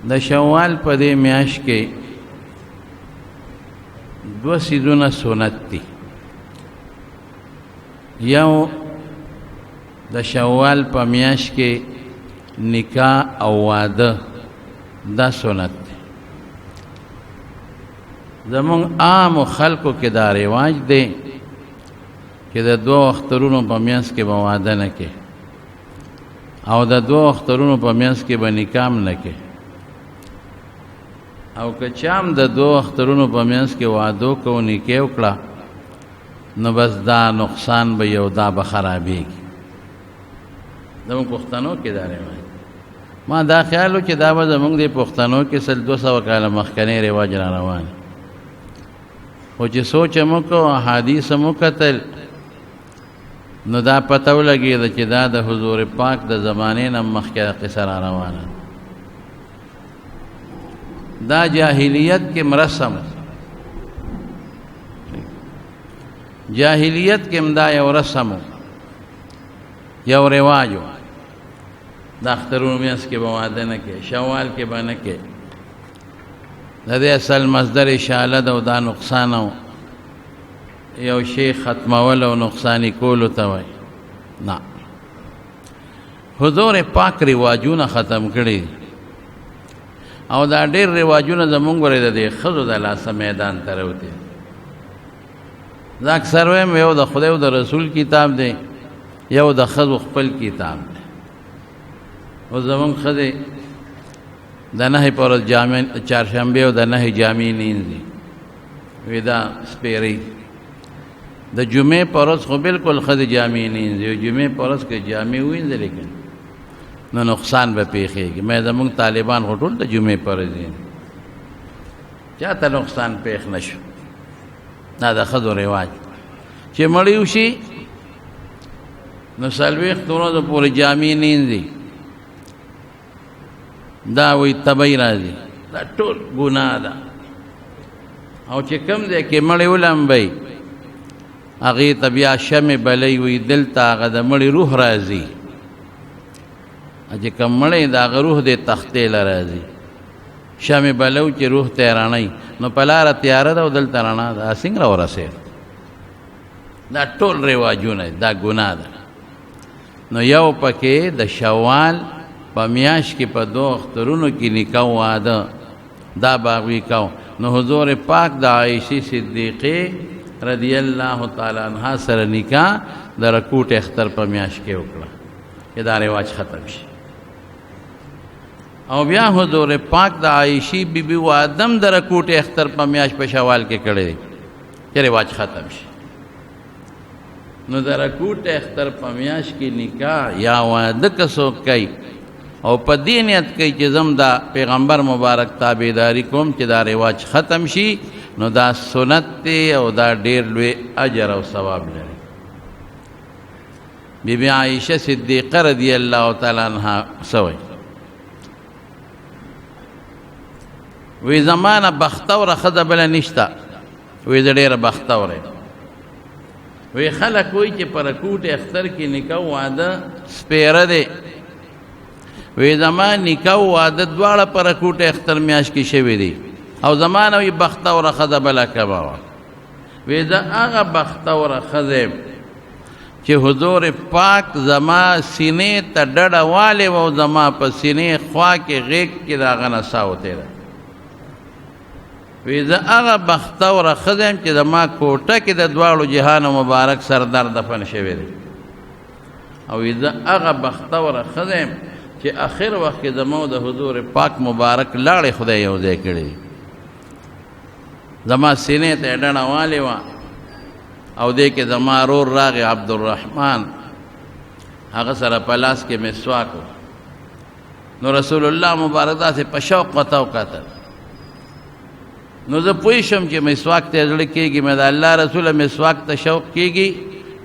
د شوال په دې میاشت کې دو سیزونه سنت دي. یو د شوال په میاشت کې نکاح او واده دا سنت دی. زمونږ عام خلکو کې دا رواج دی چې د دوه اخترونو په میاشت کې به واده نه کې او د دوه اخترونو په میاشت کې به نکاح هم نه کې، او که چام د دوه اخترونو په میاشت کې واده کو نکاح وکړه نو بس دا نقصان به یو دا به خرابېږي. زمونږ پښتنو کې دا رواج، ما دا خیال و چې دا به زمونږ د پښتنو کې 200 کاله مخکنی رواج را روان، خو چې سوچ مو کو حدیث مو کتل نو دا پته ولګېده چې دا د حضور پاک د زمانې نه مخکې قصه را روانه. دا جاهلیت کې مرسم، جاهلیت کې دا یو رسم یو رواجو، د اخترونو میاشت کې به واده نه کې، شوال کې به نه کې. د دې اصل مصدر اشاله ده او دا نقصان او یو شی ختمول او نقصانی کولو ته وایي. نه، حضور پاک رواجونه ختم کړي او دا ډېر رواجونه زمونږ ورې د دې ښځو د لاسه میدان ته راوتي. زه اکثر وایم یو د خدای او د رسول کتاب دی، یو د ښځو خپل کتاب دی. او زمونږ ښځې د نهې په ورځ جامې چهارشنبې او د نهې جامې نینځي، وی دا سپېرې. د جمعې په ورځ خو بلکل ښځې جامې نینځي، او جمعې په ورځ کې جامې وینځلې که نو نقصان به پیښېږي. مې زمونږ طالبان خو ټول د جمعې په ورځ یې چا ته نقصان پیښ نه شو. دا د ښځو رواج چې مړی وشي نو 40 ورځو پورې جامې نینځي، دا وی تبی راځي، دا ټول ګناه ده. او چې کوم ځای کې مړی ولمبئ هغې ته بیا شمې بلی وي، دلته هغه د مړي روح راځي، چې کوم مړی د هغه روح دی تختې له راځي. شمې بلو چې روح ته یې رڼی نو په لاره تیاره ده او دلته رڼا ده، څنګه راورسېد؟ دا ټول رواجونه دا ګناه ده. نو یو پکې د شوال په میاشت کې په 2 اخترونو کې نکاح واده دا باغوي کو. نو حضور پاک د عائشې صدیقې رضی الله تعالی عنها سره نکاح د رکوټ اختر په میاشت کې وکړه چې دا رواج ختم شي. او بیا حضور پاک د عائشې بیبي وادم د رکوټ اختر په میاشت په شوال کې کړی چې رواج ختم شي. نو د رکوټ اختر په میاشت کې نکاح یا واده که څوک کوي او په دې نیت کوي چې زم دا پیغمبر مبارک تابعداري کوم چې دا رواج ختم شي، نو دا سنت دی او دا ډېر لوی اجر او ثواب لري. بی بی عائشہ صدیقہ رضی اللہ تعالی عنہ سوئی وی زمانہ بختور خزه بل نشتا، وی ډېر بختور وی خلک وی چې پر کوټ اختر کې نکاح واده سپیره دی، وی زمان نکاح واده دواړه پر کوټ اختر میاشت کې شوی دی، او زمانه وی بختور خزه بل کما وی دا هغه بختور خزه چې حضور پاک زما سینې ته ډډه والے و، زما په سینې خوا کې غیږ کې دا غنه ساوته ده. وی دا هغه بختور خزه چې زما کوټه کې د دواړو جهان مبارک سردار دفن شوی دی، او وی دا هغه بختور خزه چې اخر وخت کې زمو د حضور پاک مبارک لاړې خدای یو ځای کړی، زما سینې ته ډډه والے و، او دې کې زما رور راغی عبدالرحمن، هغه سره په لاس کې مسواک و. نو رسول الله مبارک داسې په شوق ورته وکتل. نو زه پوه شم چې مسواک ته زړه کېږي، مې د الله رسوله مسواک ته شوق کېږي،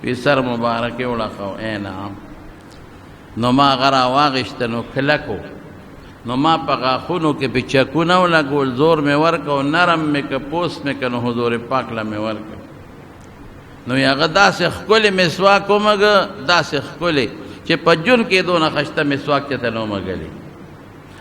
وی سر مبارک یې وړخو. نعم. نو ما هغه راواغېسته، نو کلکو، نو ما په غاښونو کې پې چکونه ولګول، زور مې ورکړ، نرم مې که پوست مې که، نو حضور پاک له مې ورکړ. نو هغه داسې ښکلې مسواک ومږه، داسې ښکلې چې په جون کې دونه خشته مسواک چې ته نه ومږلې،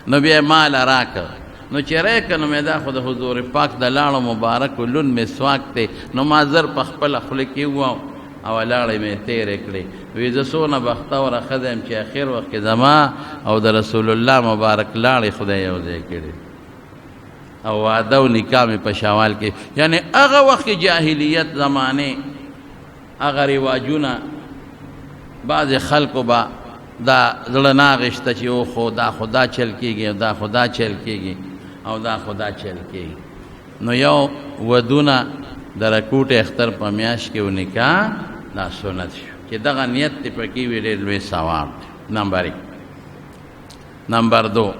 نو بیا مال راکه نو چې راکه نو مې دا خو د حضور پاک د لاړو مبارک لون مسواک دی نو ما زر په خپله خوله کې وواو او لاړې مې تېرې کړې وی زه څونه بختوره ښځه یم چې اخر وخت کې زما او د رسول الله مبارک لاړې خدای یو ځای کړې او واده او نکاح مې په شوال کې یعنی هغه وخت کې جاهلیت زمانې هغه رواجونه بعضې خلکو به دا زړه ناغشته چې او خو دا خدا چل کېږي او دا خدا چل کېږي او دا خدا چل کېږي نو یو ودونه د رکوټ اختر په میاشت کې ونکاح دا سنت شو چې دغه نیت دې پکې وي ډېر لوی ثواب دی. نمبر 1. نمبر 2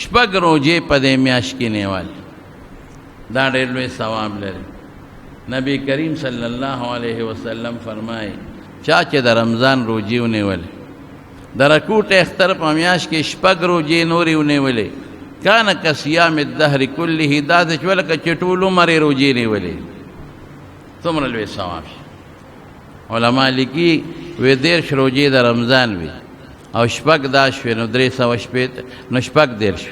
شپږ روزې په دې میاشت کې نیول دا ډېر لوی ثواب لري. نبی کریم صلی الله علیه وسلم فرمایي چا چې د رمضان روزې ونیولې د رکوټ اختر په میاشت کې شپږ روزې نورې ونیولې کان کصیام الدهر کله دا چې ولکه چې ټول عمر روزې نیولې څومره لوی ثواب شي. علما لیکي وې 13 روزې د رمضان وي او شپږ دا شوې نو 360 نو شپږ 13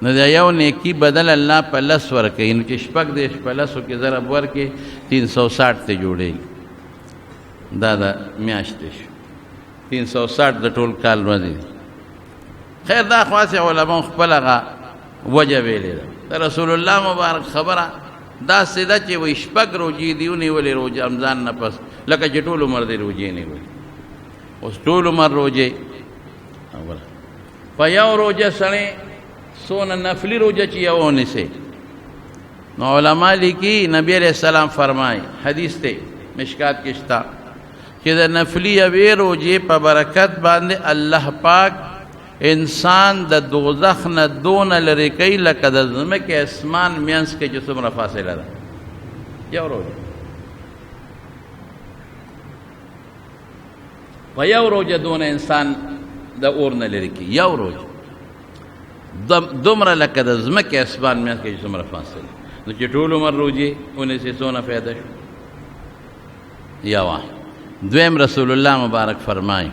نو دا یو نیکی بدل الله په لس ورکوي نو چې شپږ 10 په لسو کې ضرب ورکړي 360 ته جوړېږي دا د میاشتې شو 360 د ټول کال ورځې. خیر دا خاص علماء خپل هغه وجه ویلې ده د رسول الله مبارک خبره دا سیده چې وایي شپږ روزې دي ونیولې روزه رمضان نه پس لکه چې ټول عمر دې روزې نیولې اوس ټول عمر روزې په یو روزه سړی څونه نفلي روزه چې یو ونیسي نو علما لیکي نبی علیہ السلام فرمایي حدیث ته مشکات کې شته چې د نفلي یوې روزې په برکت باندې الله پاک انسان د دوزخ نه دونه لرې کوي لکه د ځمکې اسمان منځ کې چې څومره فاصله ده یو روزه په یو روزه دونه انسان د اور نه لرې کوي یو روزه دومره لکه د ځمکې اسمان منځ کې چې څومره فاصله نو چې ټول عمر روزې ونیسي څونه فایده شو. یوه دویم رسول الله مبارک فرمایي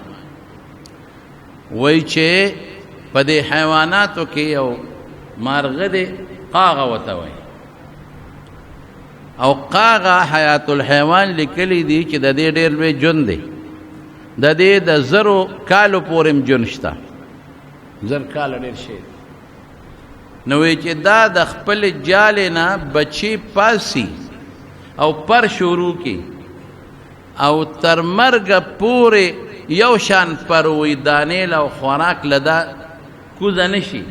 وای چې په دې حیواناتو کې یو مارغه دی قاغه ورته وایي او قاغه حیات الحیوان لیکلی دی چې د دې ډېر لوی ژوند دی د دې د زرو کالو پورې ژوند شته زر کاله ډېر شی نو وایي چې دا د خپل جالې نه بچي پاسي او پر شروع کی او تر مرګ پورې یو شان پروي دانیل او خوراک لدا کوزه نشي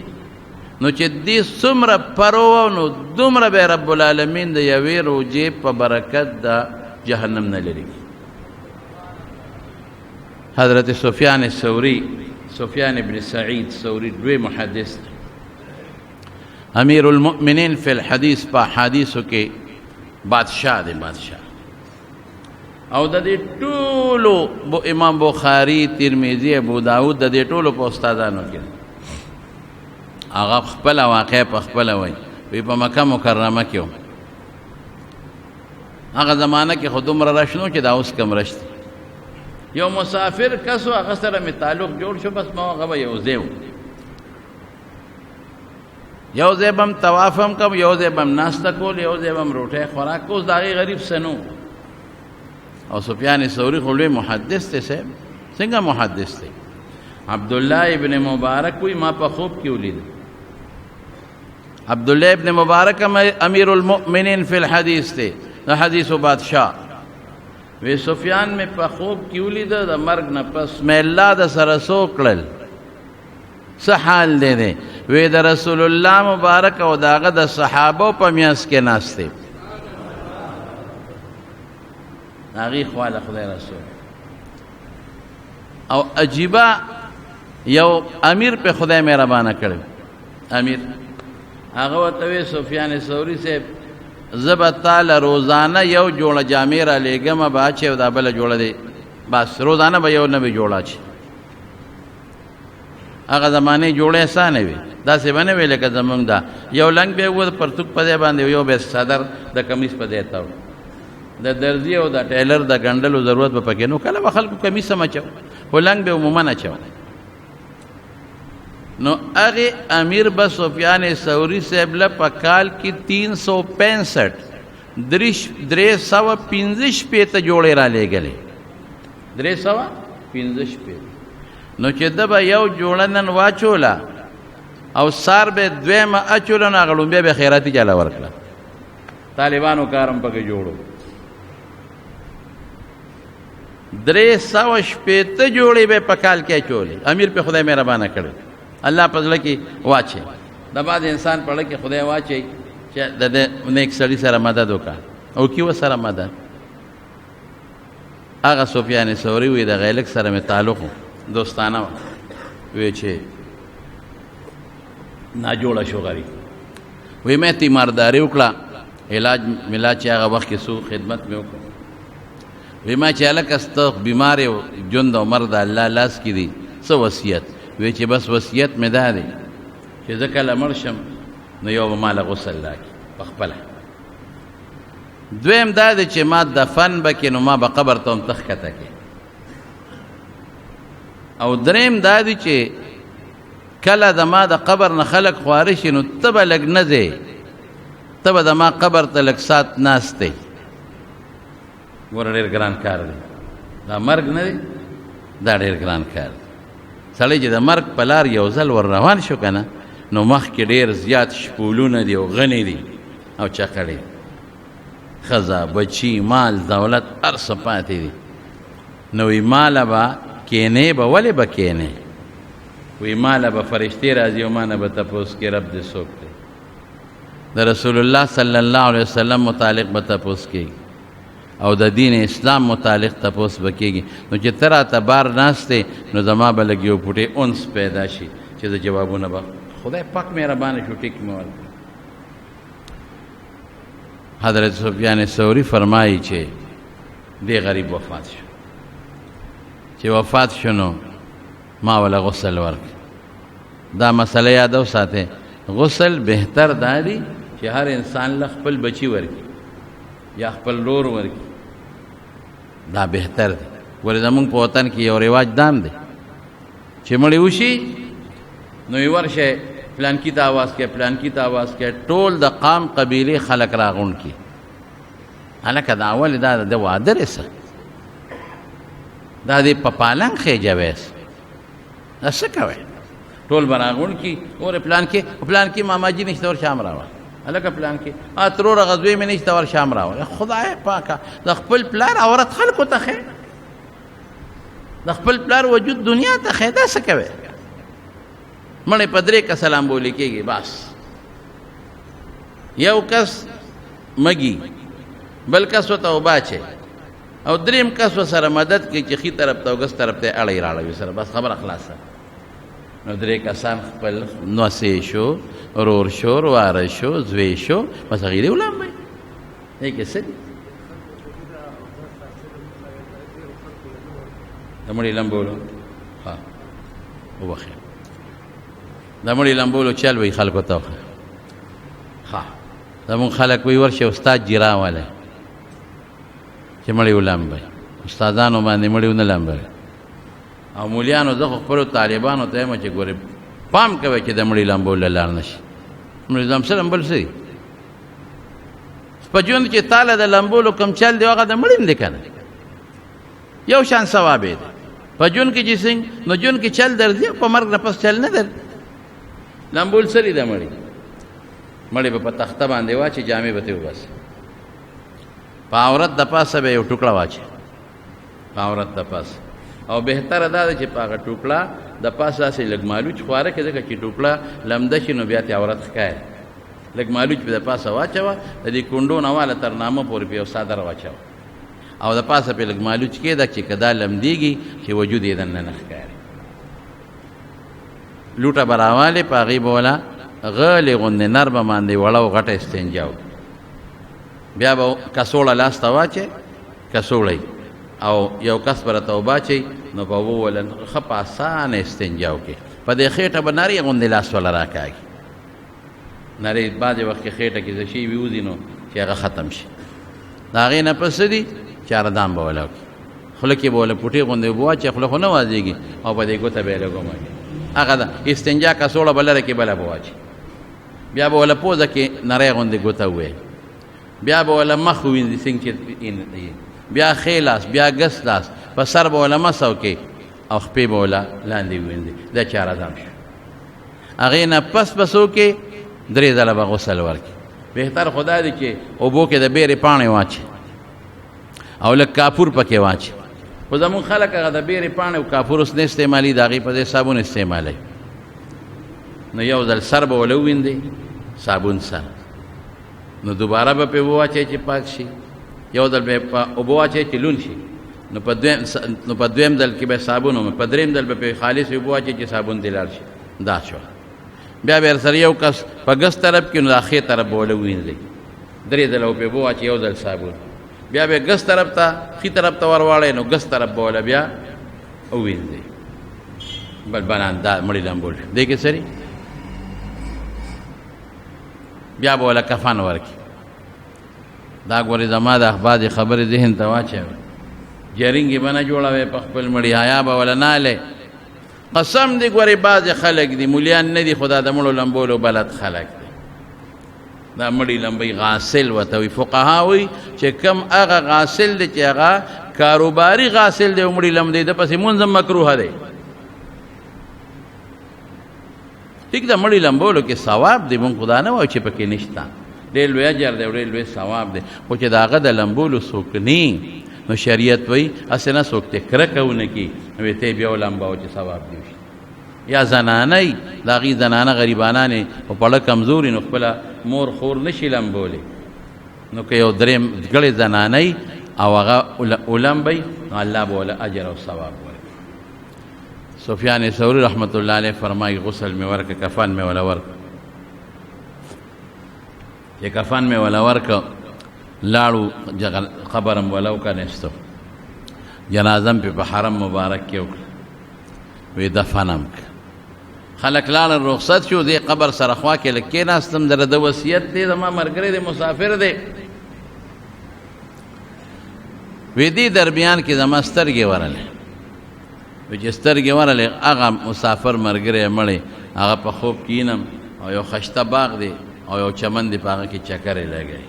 نو چې دې څومره پرو نو دومره به رب العالمین د یوې روزې په برکت د جهنم نه لري. حضرت سفیان الثوری سفیان ابن سعید ثوری دوی محدث امیر المؤمنین فی الحدیث په حدیثو کې بادشاہ دی بادشاہ او د دې ټولو امام بخاری ترمذی ابو داود د دې ټولو په استادانو کې هغه خپل واقع په خپل وای په مکه مکرمه کې هغه زمانہ کې خودمره راشنو چې دا اوس کم راشتي یو مسافر کسو هغه سره می تعلق جوړ شو بس ما هغه یو ځای یو ځای بم طوافم کوم یو ځای بم ناشته کول یو ځای بم روټه خوراک کوس داغي غریب سنو او سفیان ثوری خو لوی محدث ته څنګه محدث دی عبد الله ابن مبارک کوئی ما په خوب کې ولید عبد الله ابن مبارک امیر المؤمنین فی الحدیث ته د حدیث بادشاہ وی سفیان میں په خوب کې ولید د مرګ نه پس مې الله د سره سوکړل څه حال دی وی د رسول الله مبارک او داغه د صحابه په میاس کې ناشته هغه خواله خدای رسول او عجیبه یو امیر په خدای مهربانه کړو امیر هغه ورته سفیان ثوری سے زبط تعالی روزانه یو جوړه جامې را لېږم باچې او دا بل جوړه دی بس روزانه به یو نه به جوړه چی هغه زمانه جوړه اسانه وي دا څه باندې ویل که زمونږ دا یو لنګ به و پرتوک په ځای باندې یو به صدر د کمیس په ځای تاو د درزی او د ټیلر د ګنډلو ضرورت به پکې نو کله به خلکو کمیس سمچو ولنګ به عموما اچو نو هغه امیر به سفیان ثوری صاحب له په کال کې 365 315 جوړې را لېږلې 315 نو چې د به یو جوړه نن واچوله او سار به دویمه اچوله نو هغه لومبیا به خیراتي چاله ورکړه طالبانو کارم پکې جوړو 315 جوړې به په کال کې اچولې امیر په خدای مهربانه کړی الله په ځل کې واچي د بعد انسان په لکه خدای واچي چې د نیک سړي سره مدد وکړه او کیو سره مدد هغه سفیان ثوری وی د غیلک سره مې تعلق دوستانه وی چې نا جوړه شو غری وی مې تیمارداري وکړه علاج ملا چې هغه وخت کې سو خدمت مې وکړه وی ما چې الک است بیمار ژوند او مرد الله لاس کې دي سو وصیت وی چې بس وصیت مې ده دی چې ځکه لمرشم نو یو مال غسل لاکي بخپله دویم دا دی چې ما دفن بکې نو ما به قبر ته هم تخکته کې او دریم دا دی چې کله د ما د قبر نه خلک خواره شي نو ته به لږ نه ځې ته به د ما قبر ته لږ سات ناست دی ګوره ډېر ګران کار دی دا مرګ نه دی دا ډېر ګران کار دی سړی چې د مرګ په لار یو ځل ور روان شو که نه نو مخکې ډېر زیات شپولونه دي او غني دي او چقړې ښځه بچي مال دولت هر څه پاتې دي نو وی ماله به کینې به ولې به کینې وی ماله به فرشتې راځي او ما نه به تپوس کې رب دې څوک دی د رسول الله صلی الله علیه وسلم متعلق به تپوس کېږي او د دین اسلام متعلق تپوس به کېږي نو چې ته راته بار ناست دی نو زما به لږ یو پوټې انس پیدا شي چې د جوابونه به خدای پاک مهربانه شو ټیک مې ورکړي حضرت سفیان ثوری فرمایي چې دې غریب وفات شو چې وفات شو نو ما ولا غسل ورکړ دا مسله یاد وساته غسل بهتر دا دی چې هر انسان له خپل بچي ورکړي یا خپل رور ورکړي دا بهتر دی ولې زمونږ په وطن کې یو رواج دام دی چې مړی وشي نو یې ورشه پلانکی ته آواز کې پلانکی ته آواز کې ټول د قام قبیلې خلک راغونډ کړي هلکه دا ولې دا د واده رسه دا دې په پالنګ خېجه ویس دا څه کوئ ټول به راغونډ کړي اور پلان کې ماماجي نشته ور شام راوړه هلکه پلان کې ترور غزوې مې نشته ور شام راوړه خدای پاکه د خپل پلار عورت خلکو ته ښې د خپل پلار وجود دنیا ته ښې دا څه کوئ مړې په درې کسه لامبولې کېږي بس یو کس مګي بل کس ورته وباچې او دریم کس ورسره مدد کوي چې ښي طرف ته او ګس طرف ته اړی راړوي سره بس خبره خلاصه نو درې کسان خپل نوسې شو رور شو واره شو زوی شو بس هغې دې ولامبئ دې کې څه دي د مړي لامبولو ها وبخیر د مړي لامبولو چل وی خلکو ته ها زمونږ خلک وی ورشه استاد جیرا والی چې مړي ولامبئ استادانو باندې مړي ونه لامبئ او مولیانو زه خو خپلو طالبانو ته یم چې ګورې پام کوئ چې د مړي لامبولو لاړ نه شي مړي لامسه لامبل څه دي په ژوند کې تاله د لامبولو کوم چل دی هغه د مړي هم دی که نه یو شان ثواب یې دی په ژوند کې چې څنګه نو ژوند کې چل درځي په مرګ نه پس چل نه در لامبول سری د مړي به په تخته باندې واچي جامې به ترې وباسي په عورت د پاسه به یو ټوکړه واچي په عورت د پاسه او بهتره دا ده چې په هغه ټوکړه د پاسه داسې لږ مالوچ خواره کړي ځکه چې ټوکړه لمده شي نو بیا ترې عورت ښکاري لږ مالوچ به د پاسه واچوه د دې کونډو نه واله تر نامه پورې په یو څادر واچوه او د پاسه پرې لږ مالوچ کېده چې که دا لمدېږي چې وجود یې دننه نه ښکاري لوټه به راوالې په هغې به وله غلې غوندې نرمه باندې وړه او غټه استنجا وکړي بیا به کڅوړه لاس ته واچئ کڅوړه او یو کس به راته وباچئ نو به ووله ښه په اسانه استنجا وکړي په دې خېټه به نرۍ غوندې لاس وله راکاږي نرۍ بعضې وخت کې خېټه کې څه شي ووځي نو چې هغه ختم شي د هغې نه پس څه دي چاردام به وله وکړي خوله کې به وله پوټې غوندې اوبه واچوي خوله خو نه وازېږي او په دې ګوته به یې لږ ومږي هغه د استنجا کڅوړه به لره کې بله به واچي، بیا به وله پوزه کې نری غوندې ګوته ووایي، بیا به وله مخ ووینځي څنګه چې بیا ښی لاس، بیا ګس لاس، په سر به وله مس وکړي او خپې به وله لاندې ووینځي. دا 4 اعظام شو. هغې نه پس وکړي 3 ځله به غسل ورکړي. بهتر خدا دی چې اوبو کې د بیرې پاڼې واچي او لږ کافور پکې واچي. خو زمونږ خلک هغه د بیرې پاڼې او کافور اوس نه استعمالي، د هغې په ځای صابون استعمالوي. نو یو ځل سر به وله ووینځي صابون سره، نو دوباره به پې وواچئ چې پاک شي، یو ځل به په اوبه واچئ چې لون شي، نو په دویم ځل کې به صابون ومه، په دریم ځل به پې خالص اوبه واچئ چې صابون دې لاړ شي. دا شوه. بیا به سره یو کس په ګس طرف کې نو د ښې طرف به وله ووینځئ 3 ځله پې اوبه واچئ، یو ځل صابون، بیا به ګس طرف ته ښي طرف ته ورواړئ نو ګس طرف به وله بیا ووینځئ. بل بنان دا مړی لمبول شو. دې کې سري بیا به وله کفن ورکړي. دا ګورې زما د اخبار خبرې ذهن ته واچوي، جرینګې به نه جوړوي په خپل مړي، حیا به وله نهلی. قسم دی ګورې بعضې خلک دي مولیان نه دي، خدا د مړو لمبولو بلد خلک دي. دا مړی لمبی غاسل ورته وي. فقها وایي چې کم هغه غاسل دی چې هغه کاروباري غاسل دی او مړی لمبی د پسې مونځ هم مکروه دی. ټیک ده، مړی لمبولو کې ثواب دی، مونږ خدا نه وایو چې پکې نشته، ډېر لوی اجر دی او ډېر لوی ثواب دی. خو چې د هغه د لمبولو څوک نی، نو شریعت وایي هسې نه څوک ته کرکه ونه کړي، نو ته بیا ولمبوه چې ثواب دی وشي. یا زنانه ای، د هغې زنانه غریبانانې په پړه کمزوري، نو خپله مور خور نشي لمبولی، نو که یو دریم ګړې زنانه ای او هغه ولمبئ، نو الله به وله اجر او ثواب ورکړي. سفیان ثوری رحمت الله علیه فرمایي غسل مې ورکړه، کفن مې وله ورکړه. چې کفن مې وله ورکړه، لاړو قبرم وله وکنیستو، جنازم پې په حرم مبارک کې وکړه، وی دفنم که. خلک لاړل، رخصت شو، دې قبر سره خوا کې لږ کېناستم، د ده وصیت دی، زما ملګری دی، مسافر دی. وی دې درمیان کې زما سترګې ورلې، وی چې سترګې ورلې هغه مسافر ملګری مړی، هغه په خوب کینم او یو خشته باغ دی او یو چمن دی، په هغه کې چکرې لګوي.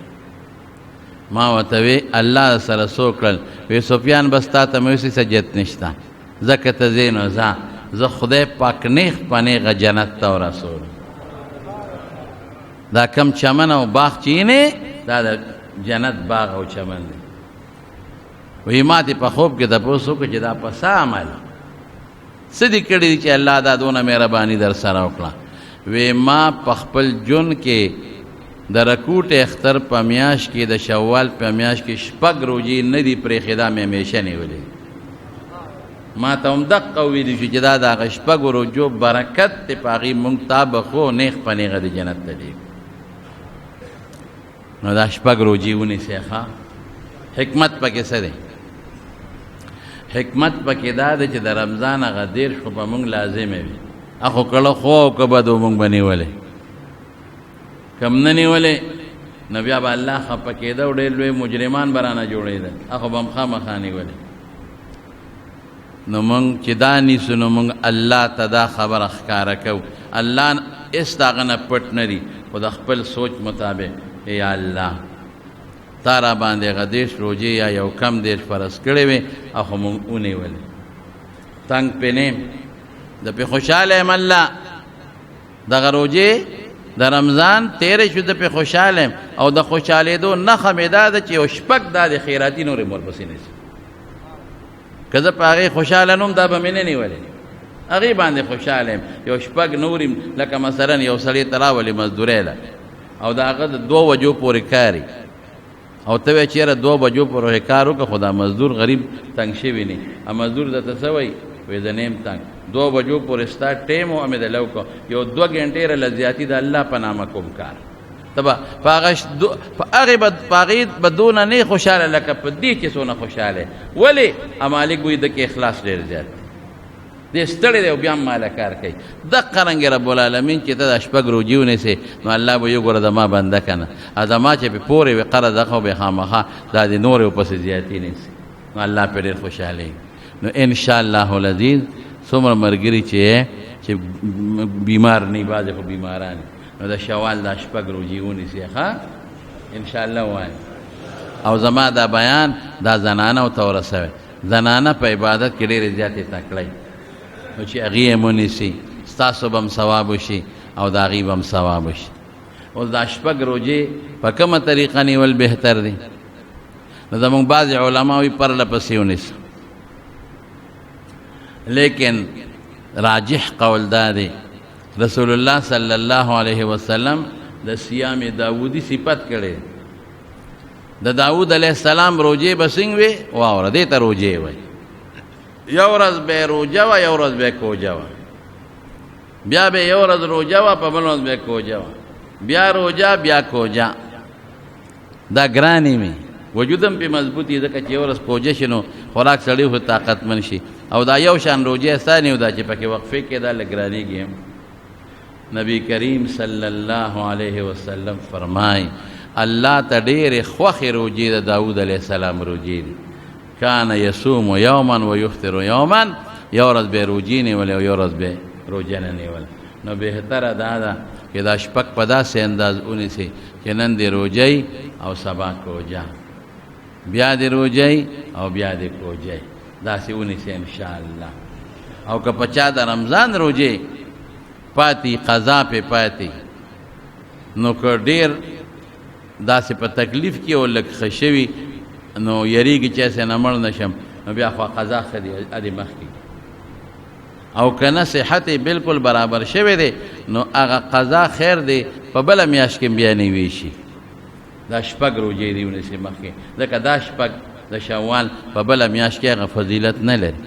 ما ورته وی الله سره څو کړل؟ وی سفیان بس تا ته مې وسې سجت نشته، ځکه ته ځې نو ځه، زه خدای پاک نیغ په نیغه جنت ته ورسول. دا کم چمن او باغ چې دا د جنت باغ او چمن دی. وی ما ته په خوب کې تپوس وکړه چې دا په څه عمل څه دې کړي دي چې الله دا دونه مهرباني در سره وکړه؟ وی ما په خپل ژوند کې د رکوټ اختر په میاشت کې د شوال په میاشت کې 6 روزې نه دي پرېښېدا، مې همیشه نیولې. ما ته هم دقه ویلي شو چې دا د هغه 6 روزو برکت دی، په هغې مونږ تا بخو نیغ په نیغه د جنت ته دی. نو دا 6 روزې ونیسئ. ښه حکمت پکې څه دی؟ حکمت پکې دا دی چې د رمضان هغه 13 خو به مونږ لازمه وي. اخو کله خو او که بدو مونږ به نیولې، کم نه نیولې نو بیا به الله خفه کېده او ډېر لوی مجرمان به رانه جوړېدل، اخو به هم خامخا نیولې. نو مونږ چې دا نیسو، نو مونږ الله ته دا خبره ښکاره کوو. الله هېڅ د هغه نه پټ نه دي، خو د خپل سوچ مطابق یا الله تا را باندې هغه 10 روزې یا یو کم 10 فرض کړې وې، اخو مونږ ونیولې. تنګ پې نه یم، د پې خوشحاله یم. الله دغه روزې د رمضان تیرې شو، د پې خوشحاله یم، او د خوشحالېدو نښه مې دا ده چې یو 6 دا د خیراتي نورې ورپسې نیسي. که زه په هغې خوشحاله نوم، دا به مې نه نیولې، هغې باندې خوشحاله یم. یو 6 نورې لکه مثلا یو سړی ته راولي مزدورۍ له، او د هغه د 2 بجو پورې کاري، او ته وایې چېرې 2 بجو پورې کار وکړه، خو دا مزدور غریب تنګ شوي نه. مزدور درته څه وایي؟ وایي زه نه یم تنګ، 2 بجو پورې ستا ټیم و، مې دله وکړه، یو 2 غنټې راله زیاتي د الله په نامه کوم کار. ته به په هغې به دونه نه خوشحاله لکه په دې چې څونه خوشحاله. ولې؟ مالک وایي د کې اخلاص ډېر زیات دی، ستړی دی او بیا هم ماله کار کوي. دقه رنګې رب العالمین چې ته دا 6 روزې ونیسې، نو الله به یو ګوره د ما بنده که نه، زما چې پې پورې وي قرض خو به خامخا دا د نورې ورپسې زیاتي نیسي، نو الله پې ډېر خوشحالېږي. نو انشاءالله العزیز څومره ملګري چې چې بیمار نه بعضې خو بیماران نو د شوال دا شپږ روجې ونیسي ښه انشاءالله وایي. او زما دا بیان دا زنانو ته ورسوي. زنانه په عبادت کې ډېرې زیاتې تکړی نو چې هغې هم ونیسي ستاسو به هم ثواب وشي او د هغې به هم ثواب وشي. اوس دا شپږ روجې په کومه طریقه نیول بهتر دی؟ نو زمونږ بعضې علما وایي پرله پسې ونیسه، لیکن راجح قول دا دی رسول الله صلی الله علیه وسلم د صیام داودی صفت کړي. د داود علیه السلام روجې به څنګه وي؟ واوره دې ته روجې وایي. یو ورځ به روجه وه، یو ورځ به کوجه وه، بیا به یو ورځ روجه وه، په بل ورځ به کوجه وه، بیا روجه بیا کوجه. دا ګرانې مې وجود هم پې مضبوط وي ځکه چې یو ورځ کوجه شي نو خوراک سړی خو طاقتمن شي. او دا یو شان روجې ستا نه دا چې پکې وقفې کې دا لږ ګرانېږي هم. نبی کریم صلی الله علیه وسلم فرمای الله ته ډېرې خوښې روجې د داود علیه السلام روجې دي. کان یصوم یوما و یفطر یوما، یو ورځ به روجې نیولې او یو ورځ به روجه نه نیوله. نو بهتره دا ده چې دا شپږ په داسې انداز ونیسي چې نن دې روجی او سبا کوجه، بیا دې روجی او بیا دې کوجه، داسې ونیسي انشاءالله. او که په چا د رمضان روجې پاتی قضا پې پاتی نو که ډېر داسې په تکلیف کې او لږ ښه شوي نو یریږي چې هسې نه مړ نه شم نو بیا خو قضا ښه دی ادې مخکې. او که نه صحت یې بلکل برابر شوی دی نو هغه قضا خیر دی په بله میاشت کې بیا نه ویشي. دا شپږ روجې دي ونیسي مخکې، ځکه دا شپږ د شوال په بله میاشت کې هغه فضیلت نه لري.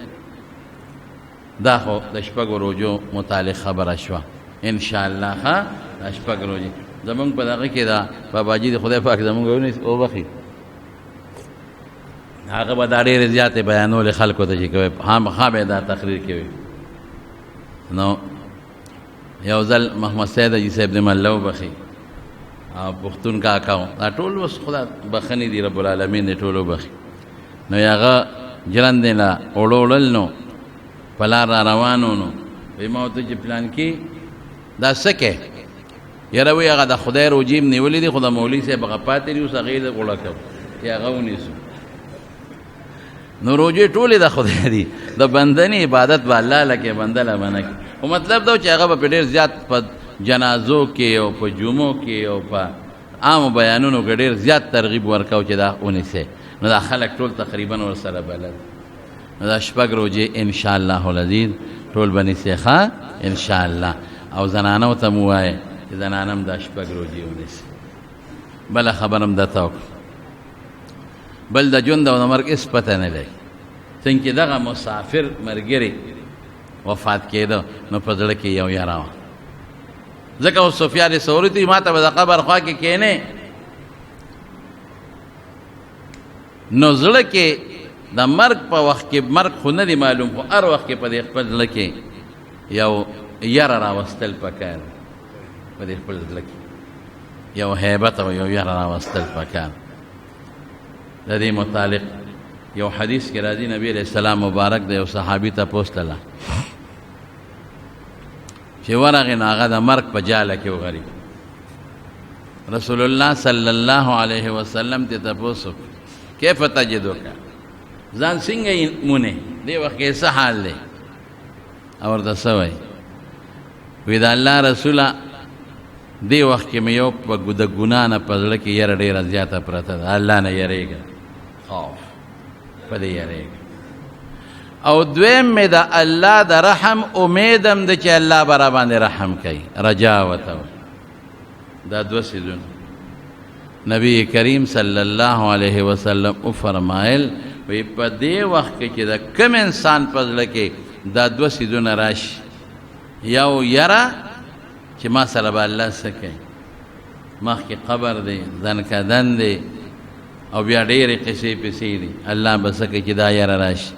دا خو د شپږو روجو متعلق خبره شوه انشاءالله. ښه دا شپږ روجې زمونږ په دغه کې دا باباجي د خدای پاک زمونږ وبخي هغه به دا ډېرې زیاتې بیانولې خلکو ته چې کوي خامخا به دا تقریر کوي. نو یو ځل محمد سید حاجي صاحب دې مله وبخي او پښتون کاکا و دا ټول اوس خدا بخښنې دي رب العالمین دې ټول وبخي. نو هغه جرندې نه اوړه وړل نو په لار را روانو نو وایي ما ورته چې پلان کې دا څه کې؟ یاره وایي هغه د خدای روجې م نیولې دي خو د مولوي صاحب هغه پاتې دي اوس هغې د غوړه کوو چې هغه ونیسو. نو روجې ټولې د خدای دي، د بندنې عبادت به الله لکې بنده له منه کړي. خو مطلب دا و چې هغه به په ډېر زیات په جنازو کې او په جمعو کې او په عامو بیانونو کې ډېر زیات ترغیب ورکوو چې دا ونیسئ. نو دا خلک ټول تقریبا ورسره بلد. نو دا شپږ روجې انشاءالله العزیز ټول به نیسئ ښه انشاءالله. او زنانو ته مو ووایئ چې زنانه هم دا شپږ روجې ونیسي. بله خبره هم درته وکړو، بل د ژوند او د مرګ هېڅ پته نه لري. څنګه چې دغه مسافر ملګري وفات کېده نو په زړه کې یو یاره وه. ځکه اوس سفیان ثوري ته ما ته به د قبر خوا کې کښېنې نو زړه کې د مرګ په وخت کې مرګ خو نه دی معلوم، خو هر وخت کې په دې خپل زړه کې یو یاره راوستل پکار، په دې خپل زړه کې یو هیبت او یو یاره راوستل پکار. د دې متعلق یو حدیث کې راځي نبی علیہ السلام مبارک د یو صحابي تپوس تله چې ورغې نو هغه د مرګ په جاله کې وغریب. رسول الله صلی الله علیه وسلم ته تپوس وکړ کیف تجدک، ځان څنګه مونې دې وخت کې څه حال دی؟ او ورته څه وایي؟ وایي د الله رسوله دې وخت کې مې یو د ګناه نه په زړه کې یره ډېره زیاته پرته ده، الله نه یریږه، خوف په دې یریږه. او دویم مې د الله د رحم امید هم ده چې الله به راباندې رحم کوي، رجا ورته دا دوه څیزونه نبی کریم صلی الله علیه وسلم وفرمایل وایي په دې وخت کې چې د کوم انسان په زړه کې دا دوه څیزونه راشي، یو یره چې ما سره به الله څه کوي، مخکې قبر دی ځنکدن دی او بیا ډېرې قصې پسې دي، الله به څه کوي چې دا یره راشي.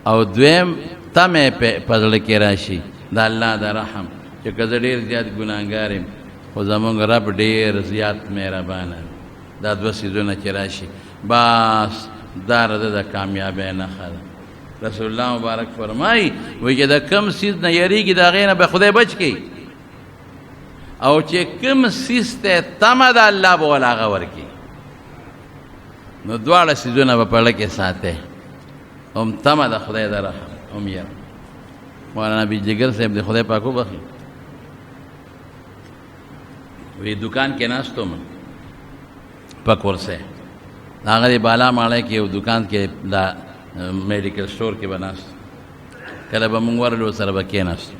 او دویم تمې په زړه کې راشي د الله د رحم چې که زه ډېر زیات ګناهګار یم خو زمونږ رب ډېر زیات مهربانه دی. دا دوه څیزونه چې راشي بس دا د کامیابۍ نښه ده. رسول الله مبارک فرمای وی چې د کم سیز نه یریږي د هغې نه به خدای بچ کړي او چې کم سیز ته تمه ده الله به ول هغه ورکړي. نو دواړه سیزونه به په زړه کې ساتئ، هم تمه د خدای د رحم هم یره. مولانا بی جگر صاحب د خدای پاک وبخي وی دکان کې ناستو من په کورسه د هغه د بالا ماړی کې یو دکان کې دا میډیکل سٹور کې به ناست، کله به مونږ ورلو سره به کېناستو.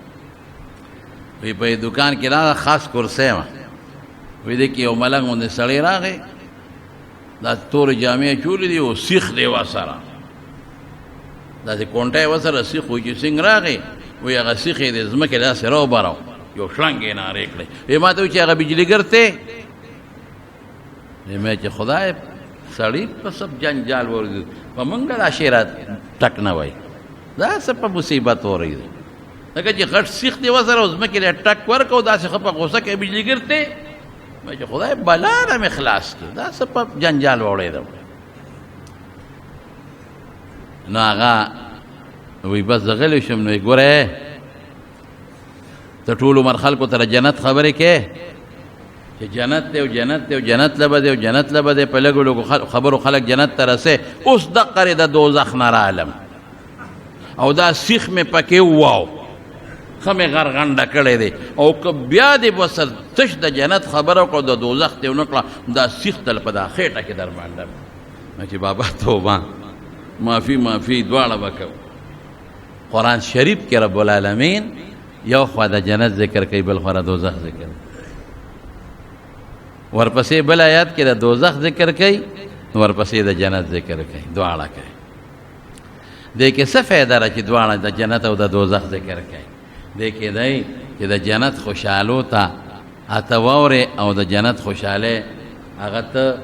وی په دکان کې دا خاص کورسه وه، وی دی کې یو ملنګ غوندې سړی راغی، دا تورې جامې چولې دي او سیخ دی ورسره، داسې کونټه یې ورسره سیخ وي چې څنګه راغی وی هغه سیخ یې د ځمکې داسې راوبراو، یو شړنګ یې نارې کړی. وی ما ته وایي چې هغه بجلیګر ته وی چې خدای سړی په سب جنجال ورځي په مونږ دا شی را ټک نه وای، دا څه په مصیبت ورغی لکه چې غټ سیخ دی ورسره او ځمکې له ټک ورکړو، داسې ښه په غوسه کې بجلیګر ته وایي چې خدای بلا نه مې خلاص کړي، دا څه په جنجال واوړېدم. نو هغه وی بس زه غلی شم. نو ګوره ته ټول عمر خلکو ته جنت خبرې کې چې جنت دی او جنت دی او جنت لبه دی او جنت لبه دی، په لږو لږو خبرو خلک جنت ته رسې، اوس دقرې د دوزخ نه رالم او دا سیخ مې پکې واو ښه مې غرغنډه کړی دی، او که بیا دې بسر تش د جنت خبره وکړو د دوزخ دې ونه کړه، دا سیخ تل په دا خېټه کې در مانډم. چې بابا توبه معافي معافي دواړه به کوو. قرآن شریف کې رب العالمین یو خوا د جنت ذکر کوي، بل خوا د دوزخ ذکر کوي، ورپسې بل آیات کې د دوزخ ذکر کوي، ورپسې د جنت ذکر کوي، دواړه کوي. دې کې څه فایده ده چې دواړه د جنت او د دوزخ ذکر کوي؟ دې کې دی چې د جنت خوشحالو ته اته واورې او د جنت خوشحالی هغه ته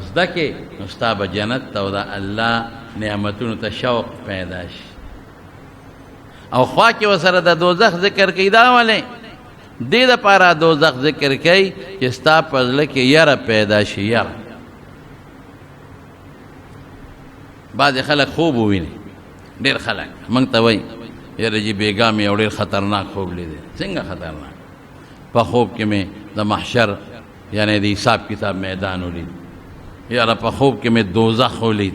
زده کې، نو ستا به جنت ته او د الله نعمتونو ته شوق پیدا شي. او خوا کې ورسره د دوزخ ذکر کوي، دا ولې دې دپاره دوزخ ذکر کوي چې ستا په زړه کې یره پیدا شي. یره بعضې خلک خوب وویني، ډېر خلک موږ ته وایي یاره جي بېګا مې یو ډېر خطرناک خوب لیدی. څنګه خطرناک؟ په خوب کې مې د محشر یعنی د حساب کتاب میدان ولید، یاره په خوب کې مې دوزخ ولید.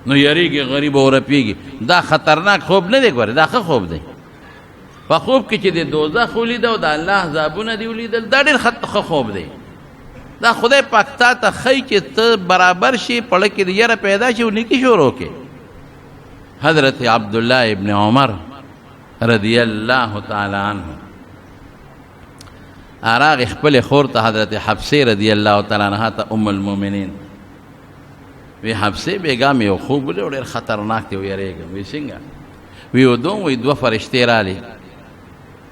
نو یریږي غریب او رپیږي، دا خطرناک خوب نه دی. ګوره دا ښه خوب دی. په خوب کې چې د دوزخ ولید او د الله عذابونه دي ولیدل، دا ډېر ښه خوب دی. دا خدای پاک تا ته ښایي چې ته برابر شي، پړه کې د یره پیدا شي او نیکي شروع کړې. حضرت عبدالله ابن عمر رضی الله تعالی عنه راغی خپل خور ته حضرت حفصه رضی الله تعالی عنها ته ام المؤمنین، وی حفصه بیګا مې یو خوب ولید ډېر خطرناک دی، ویریږم. وی څنګه؟ وی ودوم وی دوه فرشتې رالی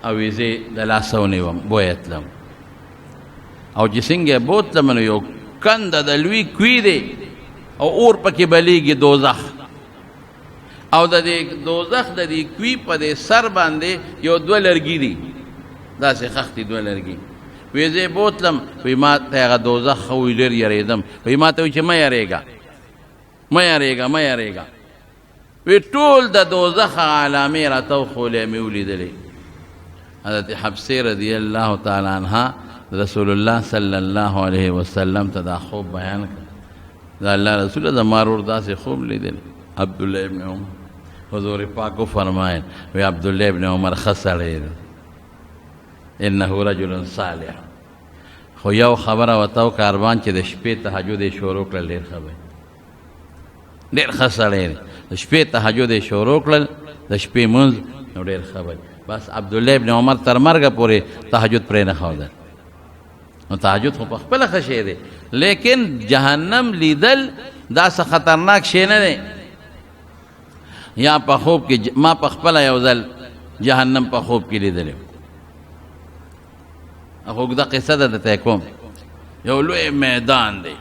او وی زه د لاسه ونیوم بویه تلم، او چې څنګه بوتلم نو یو کنده د لوی کوي دی او اور پکې بلیږي دوزخ، او د دې دوزخ د دې کوي په دې سر باندې یو دوه لرګي دي، داسې خښتې دوه لرګي. وی زه بوتلم، وی ما ته هغه دوزخ ښه وی ډېر یېرېدم. وی ما ته وایي چې مه یېرېږه مه یېرېږه مه یېرېږه. وی ټول د دوزخ علامې راته وښولې مې ولیدلې. حضرت حفصه رضی الله تعالی عنها رسول الله صلی الله علیه وسلم ته دا خوب بیان کړ. دا الله رسول زما ورور داسې خوب لیدلی. عبدالله ابن عمر حضور پاک فرمایل وی عبدالله ابن عمر ښه سړی دی، انه رجل صالح. خو یو خبره ورته وکړه اربان چې د شپې تهجد یې شروع کړل، ډېر ښه دی، ډېر ښه سړی دی. د شپې تهجد یې شروع کړل، د شپې مونځ، نو ډېر ښه دی. بس عبدالله ابن عمر تر مرګه پورې تهجد پرې نه ښودل. نو تهجد خو په خپله ښه شی دی، لیکن جهنم لیدل دا څه خطرناک شی نه دی. یا په خوب کې ما په خپله یو ځل جهنم په خوب کې لیدلی. خو اوږده قصه ده درته کوم. یو لوی میدان دی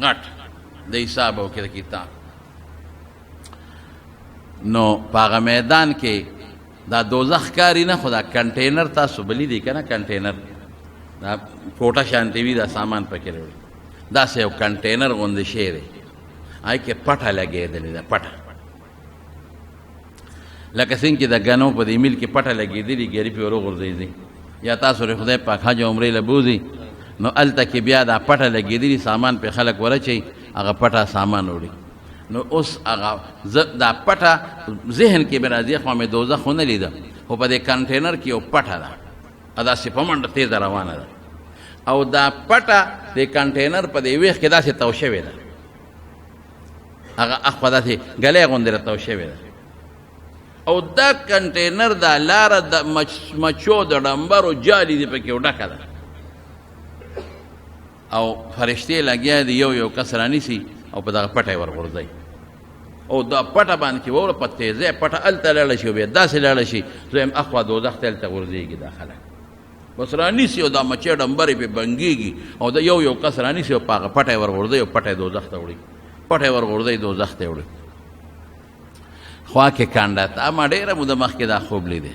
غټ د حساب او کې د کتاب. نو په هغه میدان کې دا دوزخ کاری نه، خو دا کنټینر تاسو بلی دی که نه، کنټینر دا کوټه شانتې وي، دا سامان پکې راوړي، داسې یو کنټینر غوندې شی دی، هغې کې پټه لګېدلې ده، پټه لکه څنګه چې د ګنو په دې میل کې پټه لګېدلې ګیري پې وروغورځېدې یا تاسو د خدای پاک حج عمرې له بوځئ نو هلته کې بیا دا پټه لګېدلي سامان پې خلک ورچوي هغه پټه سامان وړي نو اوس هغه دا پټه ذهن کې به راځي خو مې دوزخ ونه لیده خو په دې کنټینر کې یو پټه ده داسې په منډه تیزه روانه ده او دا پټه د کنټینر په دې ویښ کې داسې تو شوې ده هغه اخوا داسې ګلی غوندې راتو شوې ده او دا کنټینر دا لاره د مچو د ډمبرو جالي دي پکې ډکه ده او فرشتې لګیا دي یو کس رانیسي او په دغه پټه یې ورغورځوي او دا پټه باندې چې ووړه په تیزۍ پټه هلته لاړه شي او بیا داسې لاړه شي زه یم اخوا دوزخ ته هلته غورځېږي دا خلک بس رانیسي او دا مچۍ ډمبرې پې بنګېږي او د یو کس رانیسي او په هغه پټه یې ورغورځوي او پټه یې دوزخ ته وړي پټه یې ورغورځوي دوزخ ته یې وړي خوا کې کنډه ما ډېره موده مخکې دا خوب لیدی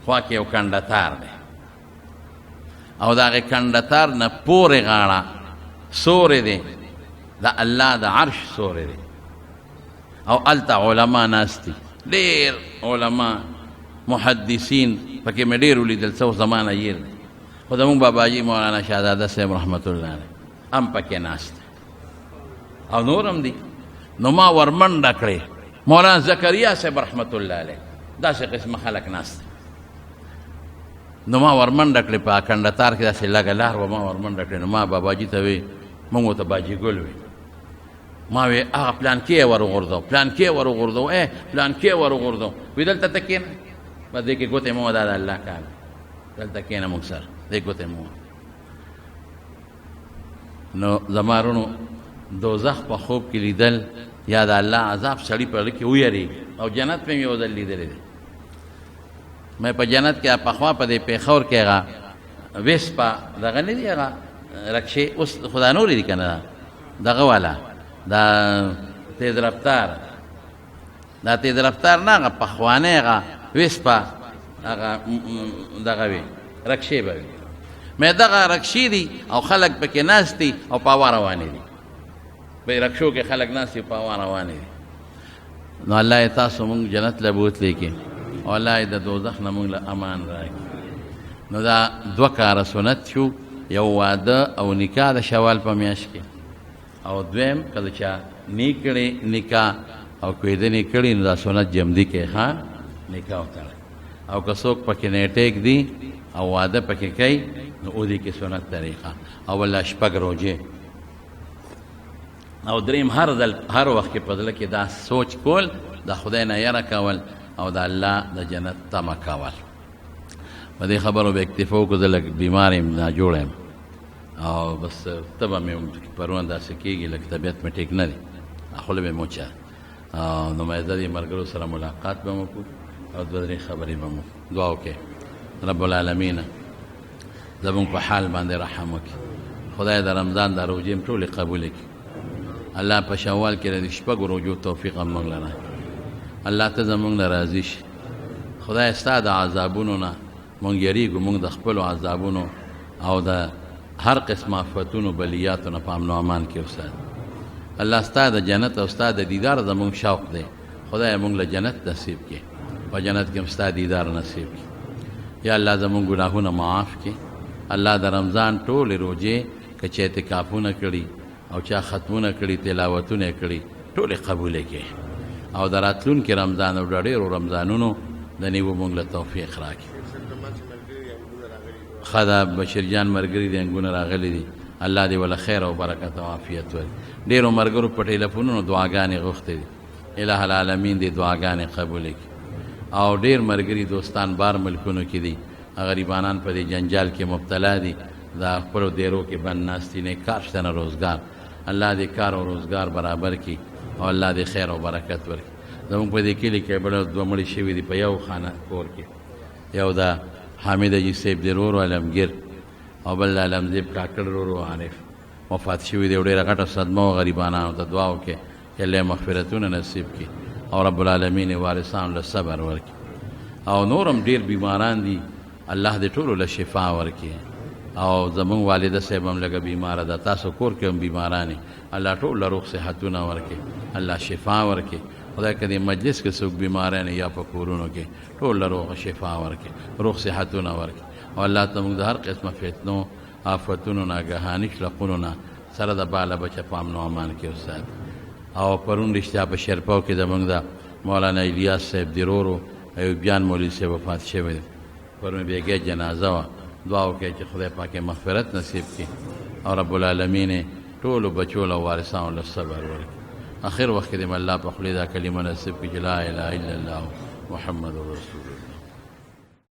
خوا کې یو کنډتار دی او د هغې کنډتار نه پورې غاړه سورې دی د الله د عرش سورې دی او هلته علما ناست دي ډېر علما محدثین پکې مې ډېر ولیدل څه زمانه یېر دی خو زمونږ باباجي مولانا شهزاده صاحب رحمت الله علیه هم پکې ناست او نور هم دي نو ما ورمنډه کړې مولانا زکریا صاحب رحمت الله علیه داسې قسمه خلک ناست دي نو ما ورمنډه کړې په کنډتار کې داسې لږه لار وه ما ورمنډه کړې نو ما باباجي ته وی مونږ ورته باجي ګل وی ما وی هغه پلانکې یې ورغورځو پلانکې یې ورغورځو پلانکې یې ورغورځو وی دلته ته کښېنه بس دې کې ګوتې مه دا د الله کار دلته کښېنه موږ سره دې ګوتې مه نو زما وروڼو دوزخ په خوب کې لیدل یا د الله عذاب سړي په زړه کې ویرېږي او جنت پې مې یو ځل لیدلی دی مې په جنت کې پخوا په دې پېښور کې هغه ویسپا دغه نه دي هغه رکشې اوس خدا نورې دي که نه دغه والا دا تیز رفتار دا تیز رفتار نه هغه پخوانی هغه ویسپا هغه دغه وي رکشې به وي مې دغه رکشې دي او خلک پکې ناست دي او په هوا روانې دي په رکشو کې خلک ناست دي په هوا روانې دي نو الله یې تاسو مونږ جنت له بوتلی کې او الله یې د دوزخ نه مونږ له امان راکړي نو دا 2 کاره سنت شو یو واده او نکاح د شوال په میاشت کې او دویم که د چا نی کړي نکاح او کویدنې کړي نو دا سنت جمدي کې ها نکاح وتړی او که څوک پکې نیټیک دي او واده پکې کوي نو او دې کې سنت طریقه او ولا شپږ روجې او دریم هر وخت کې په زړه کې دا سوچ کول د خدای نه یره کول او د الله د جنت تمه کول په دې خبرو به اکتفا وکړو زه لږ بیمار یم ناجوړه یم او بس تبه مې پرون داسې کېږي لږ طبیعت مې ټیک نه دی خوله به مې وچه نو مې د دې ملګرو سره ملاقات به مو وکړو او 2-3 خبرې به مو دعا وکړې رب العالمین زموږ په حال باندې رحم وکړي خدای د رمضان د روژې م ټولې قبولې کړي الله په شوال کې د شپږو روژو توفیق هم موږ له راکړي الله ته زموږ نه راضي شي خدای ستا د عذابونو نه مونږ یریږو مونږ د خپلو عذابونو او د هر قسم آفتونو بلیاتو نه په امن و امان کې اوسه الله ستا د جنت او ستا د دیدار زموږ شوق دی خدای مونږ له جنت نصیب کړي په جنت کې هم ستا دیدار نصیب کړي یا الله زموږ ګناهونه معاف کړي الله د رمضان ټولې روژې که چې اعتکافونه کړي او چا ختمونه کړي تلاوتونه کړي ټولې قبولې کړي او د راتلونکي رمضان او د ډېرو رمضانونو د نیو مونږ له توفیق راکړي خدا بشیر جان مرګري دي انګونه راغلي دي الله دې ولا خیر او برکت او عافیت ورکړي ډېرو مرګرو په ټلیفونونو دعاګانې غوښتې دي الٰه العالمین دې دعاګانې قبولې کړي او ډېر مرګري دوستان بار ملکونو کې دي غریبانان په دې جنجال کې مبتلا دي دا خپلو دیرو کې بند ناست دي نه کار شته نه روزګار الله دې کار او روزګار برابر کړي او الله دې خیر او برکت ورکړي زموږ په دې کلي کې بله 2 مړي شوي دي په یو خانه کور کې یو د حامد اجي صاحب د ورور علمګیر او بل علمزیب کاکړ ورور عارف وفات شوي دي ډېره غټه صدمه و غریبانانو ته دعا وکړي چې الله مغفرتونه نصیب کړي او رب العالمین وارثانو له صبر ورکړي او نورم ډېر بیماران دي الله دې ټولو له شفا ورکړي او زموږ والده صاحب هم لږه بیماره ده تاسو کور کې هم بیماران الله ټول له روغ صحتونه ورکړي الله شفا ورکړي خدای که دې مجلس کې څوک بیماران یا په کورونو کې ټول له روغ شفا ورکړي، روغ صحتونه ورکړي، او الله ته موږ د هر قسمه فتنو، آفتونو، ناګهاني شلقونو نه سره د باله بچه په امن و امان کې استاد. او پرون رښتیا په شیرپاو کې زموږ د مولانا الیاس صاحب د ورورو ایوب جان مولوي صاحب وفات شوی دی. پرون بیګه جنازه وه. دعا وکړئ چې خدای پاک مغفرت نصیب کړي او رب العالمین ټولو بچو له وارثانو له صبر ورکړي. اخر وخت کې دې الله په خولې دا کلمه نصیب کړي چې لا اله الا الله محمد رسول الله.